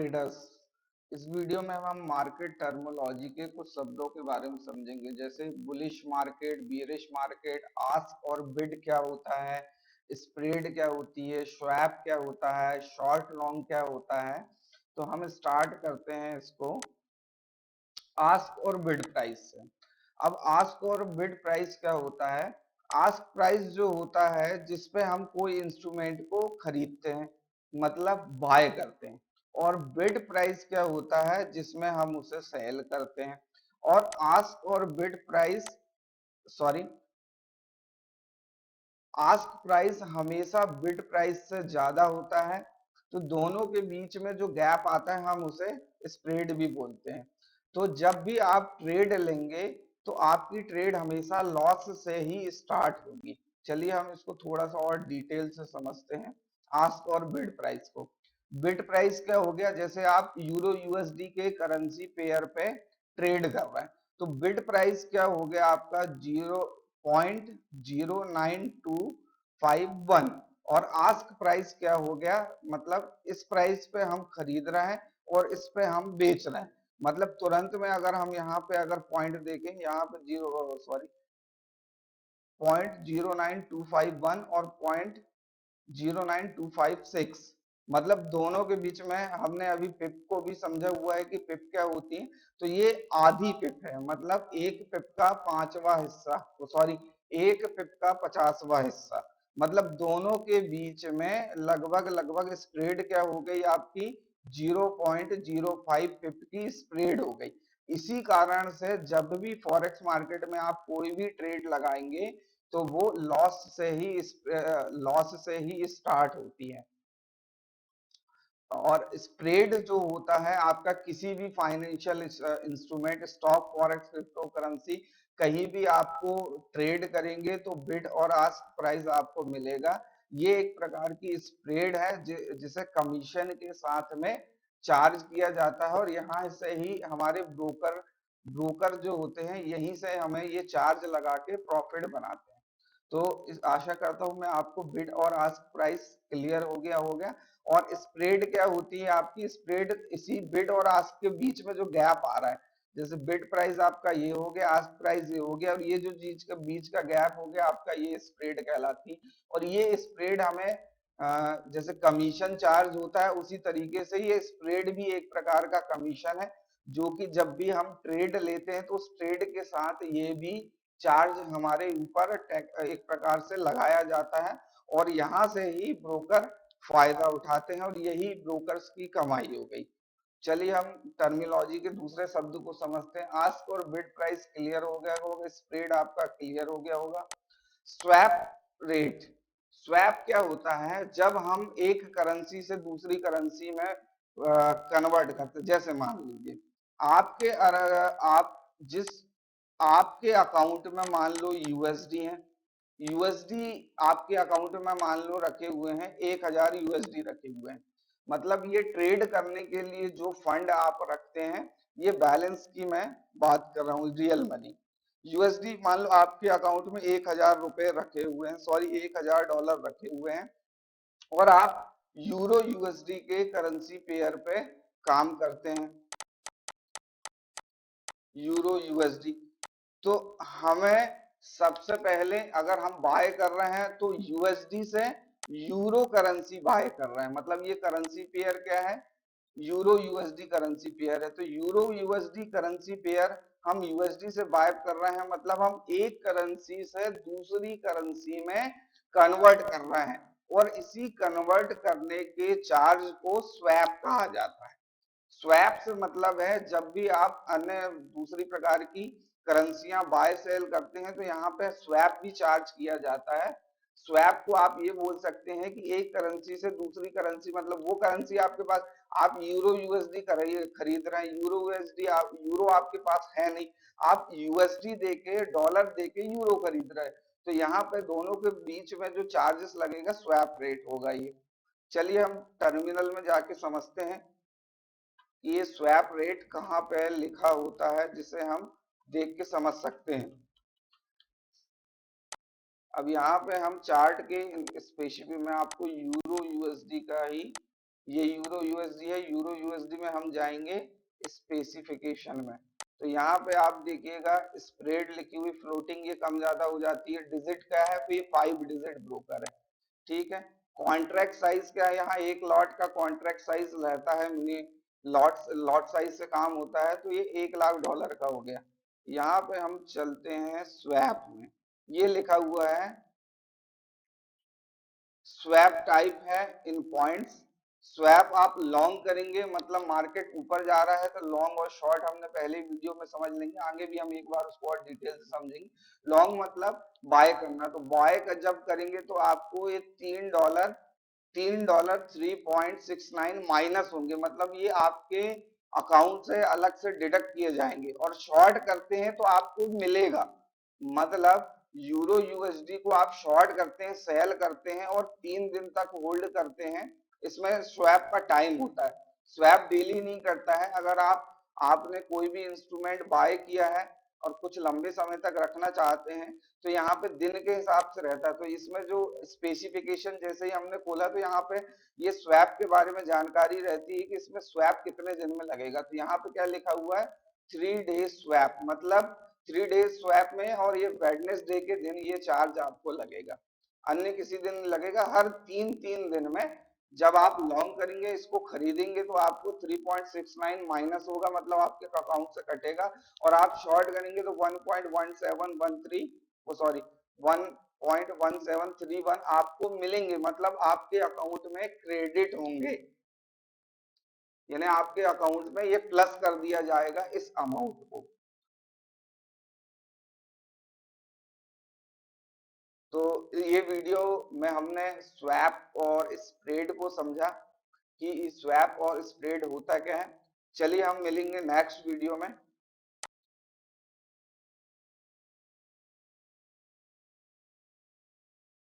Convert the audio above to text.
Traders. इस video में हम मार्केट टर्मिनोलॉजी के कुछ शब्दों के बारे में समझेंगे, जैसे bullish market, bearish market, ask और बिड क्या होता है, स्प्रेड क्या होती है, स्वैप क्या होता है, शॉर्ट लॉन्ग क्या होता है। तो हम स्टार्ट करते हैं इसको आस्क और बिड प्राइस से। अब आस्क और बिड प्राइस क्या होता है? आस्क प्राइस जो होता है जिसपे हम कोई इंस्ट्रूमेंट को खरीदते हैं, मतलब बाय करते हैं, और बिड प्राइस क्या होता है जिसमें हम उसे सेल करते हैं। और आस्क और bid price, sorry, ask price हमेशा बिड प्राइस से ज्यादा होता है, तो दोनों के बीच में जो गैप आता है हम उसे स्प्रेड भी बोलते हैं। तो जब भी आप ट्रेड लेंगे तो आपकी ट्रेड हमेशा लॉस से ही स्टार्ट होगी। चलिए हम इसको थोड़ा सा और डिटेल से समझते हैं, आस्क और बिड प्राइस को। बिड प्राइस क्या हो गया? जैसे आप यूरो यूएसडी के करेंसी पेयर पे ट्रेड कर रहे हैं, तो बिड प्राइस क्या हो गया आपका? 0.09251। और आस्क प्राइस क्या हो गया? मतलब इस प्राइस पे हम खरीद रहे हैं और इस पे हम बेच रहे हैं। मतलब तुरंत में अगर हम यहाँ पे अगर पॉइंट देखें, यहाँ पे 0.09251 और 0.256, मतलब दोनों के बीच में हमने अभी पिप को भी समझा हुआ है कि पिप क्या होती है। तो ये आधी पिप है, मतलब एक पिप का पांचवा हिस्सा, सॉरी, एक पिप का 50वां हिस्सा। मतलब दोनों के बीच में लगभग लगभग स्प्रेड क्या हो गई आपकी? 0.05 पिप की स्प्रेड हो गई। इसी कारण से जब भी फॉरेक्स मार्केट में आप कोई भी ट्रेड लगाएंगे तो वो लॉस से ही स्टार्ट होती है। और स्प्रेड जो होता है आपका किसी भी financial instrument, stock, forex, crypto currency, कहीं भी आपको ट्रेड करेंगे तो बिड और आस्क प्राइस आपको मिलेगा। ये एक प्रकार की स्प्रेड है जिसे कमीशन के साथ में चार्ज किया जाता है, और यहाँ से ही हमारे ब्रोकर ब्रोकर जो होते हैं यहीं से हमें ये चार्ज लगा के प्रॉफिट बनाते हैं। तो इस आशा करता हूं मैं आपको बिड और आस्क प्राइस क्लियर हो गया। और स्प्रेड क्या होती है आपकी? स्प्रेड इसी बिड और आस्क के बीच में जो गैप आ रहा है, जैसे बिड प्राइस आपका ये हो गया, आस्क प्राइस ये हो गया, और ये जो चीज का बीच का गैप हो गया आपका, ये स्प्रेड कहलाती। और ये स्प्रेड हमें जैसे कमीशन चार्ज होता है उसी तरीके से ये स्प्रेड भी एक प्रकार का कमीशन है, जो कि जब भी हम ट्रेड लेते हैं तो उस ट्रेड के साथ ये भी चार्ज हमारे ऊपर एक प्रकार से लगाया जाता है, और यहाँ से ही ब्रोकर फायदा उठाते हैं, और यही ब्रोकर्स की कमाई हो गई। चलिए हम टर्मिनोलॉजी के दूसरे शब्द को समझते हैं। आस्क और बिड प्राइस क्लियर हो गया होगा, स्प्रेड आपका क्लियर हो गया होगा। स्वैप रेट, स्वैप क्या होता है? जब हम एक करेंसी से दूसरी करेंसी में कन्वर्ट करते, जैसे मान लीजिए आप जिस आपके अकाउंट में मान लो यूएसडी है, यूएसडी आपके अकाउंट में मान लो रखे हुए हैं 1000 यूएसडी रखे हुए हैं। मतलब ये ट्रेड करने के लिए जो फंड आप रखते हैं, ये बैलेंस की मैं बात कर रहा हूँ, रियल मनी। यूएसडी मान लो आपके अकाउंट में 1000 रुपए रखे हुए हैं, सॉरी, $1000 रखे हुए हैं, और आप यूरो यूएसडी के करेंसी पेयर पे काम करते हैं, यूरो यूएसडी। तो हमें सबसे पहले अगर हम बाय कर रहे हैं तो यूएसडी से यूरो करेंसी बाय कर रहे हैं, मतलब ये करेंसी पेयर क्या है? यूरो यूएसडी करेंसी पेयर है। तो यूरो यूएसडी करेंसी पेयर हम यूएसडी से बाय कर रहे हैं, मतलब हम एक करेंसी से दूसरी करेंसी में कन्वर्ट कर रहे हैं, और इसी कन्वर्ट करने के चार्ज को स्वैप कहा जाता है। स्वैप से मतलब है जब भी आप अन्य दूसरी प्रकार की करेंसियां बाय सेल करते हैं तो यहाँ पे स्वैप भी चार्ज किया जाता है। स्वैप को आप ये बोल सकते हैं कि एक करेंसी से दूसरी करेंसी, मतलब वो करेंसी आपके पास, आप यूरो यूएसडी खरीद रहे हैं, यूरो आपके पास है नहीं, आप यूएसडी देके, डॉलर देके यूरो खरीद रहे हैं, तो यहाँ पे दोनों के बीच में जो चार्जेस लगेगा स्वैप रेट होगा ये। चलिए हम टर्मिनल में जाके समझते हैं कि ये स्वैप रेट कहाँ पे लिखा होता है, जिसे हम देख के समझ सकते हैं। अब यहाँ पे हम चार्ट के स्पेसिफिक में आपको यूरो यूएसडी का ही ये यूरो यूएसडी है, यूरो यूएसडी में हम जाएंगे स्पेसिफिकेशन में। तो यहाँ पे आप देखिएगा स्प्रेड लिखी हुई, फ्लोटिंग ये कम ज्यादा हो जाती है, डिजिट क्या है, तो ये 5 डिजिट ब्रोकर है, ठीक है। कॉन्ट्रैक्ट साइज क्या है, यहाँ एक लॉट का कॉन्ट्रैक्ट साइज रहता है, मिनी लॉट साइज से काम होता है, तो ये $1,00,000 का हो गया। यहाँ पे हम चलते हैं स्वैप में, ये लिखा हुआ है स्वैप टाइप है इन पॉइंट्स। स्वैप आप लॉन्ग करेंगे, मतलब मार्केट ऊपर जा रहा है तो लॉन्ग और शॉर्ट हमने पहले वीडियो में समझ लेंगे, आगे भी हम एक बार उसको और डिटेल से समझेंगे। लॉन्ग मतलब बाय करना, तो बाय का जब करेंगे तो आपको ये $3 3.69 माइनस होंगे, मतलब ये आपके अकाउंट से अलग से डिडक्ट किए जाएंगे। और शॉर्ट करते हैं तो आपको मिलेगा, मतलब यूरो यूएसडी को आप शॉर्ट करते हैं, सेल करते हैं और 3 दिन तक होल्ड करते हैं, इसमें स्वैप का टाइम होता है। स्वैप डेली नहीं करता है। अगर आपने कोई भी इंस्ट्रूमेंट बाय किया है और कुछ लंबे समय तक रखना चाहते हैं तो यहाँ पे दिन के हिसाब से रहता है। तो इसमें जो स्पेसिफिकेशन जैसे ही हमने खोला तो यहाँ पे ये स्वैप के बारे में जानकारी रहती है कि इसमें स्वैप कितने दिन में लगेगा। तो यहाँ पे क्या लिखा हुआ है, 3 डेज स्वैप, मतलब 3 डेज स्वैप में, और ये वेडनेसडे के दिन ये चार्ज आपको लगेगा, अन्य किसी दिन लगेगा। हर 3 दिन में जब आप लॉन्ग करेंगे, इसको खरीदेंगे तो आपको 3.69 माइनस होगा, मतलब आपके अकाउंट से कटेगा। और आप शॉर्ट करेंगे तो 1.1713 वो सॉरी 1.1731 आपको मिलेंगे, मतलब आपके अकाउंट में क्रेडिट होंगे, यानी आपके अकाउंट में ये प्लस कर दिया जाएगा इस अमाउंट को। तो ये वीडियो में हमने स्वैप और स्प्रेड को समझा कि स्वैप और स्प्रेड होता क्या है। चलिए हम मिलेंगे नेक्स्ट वीडियो में।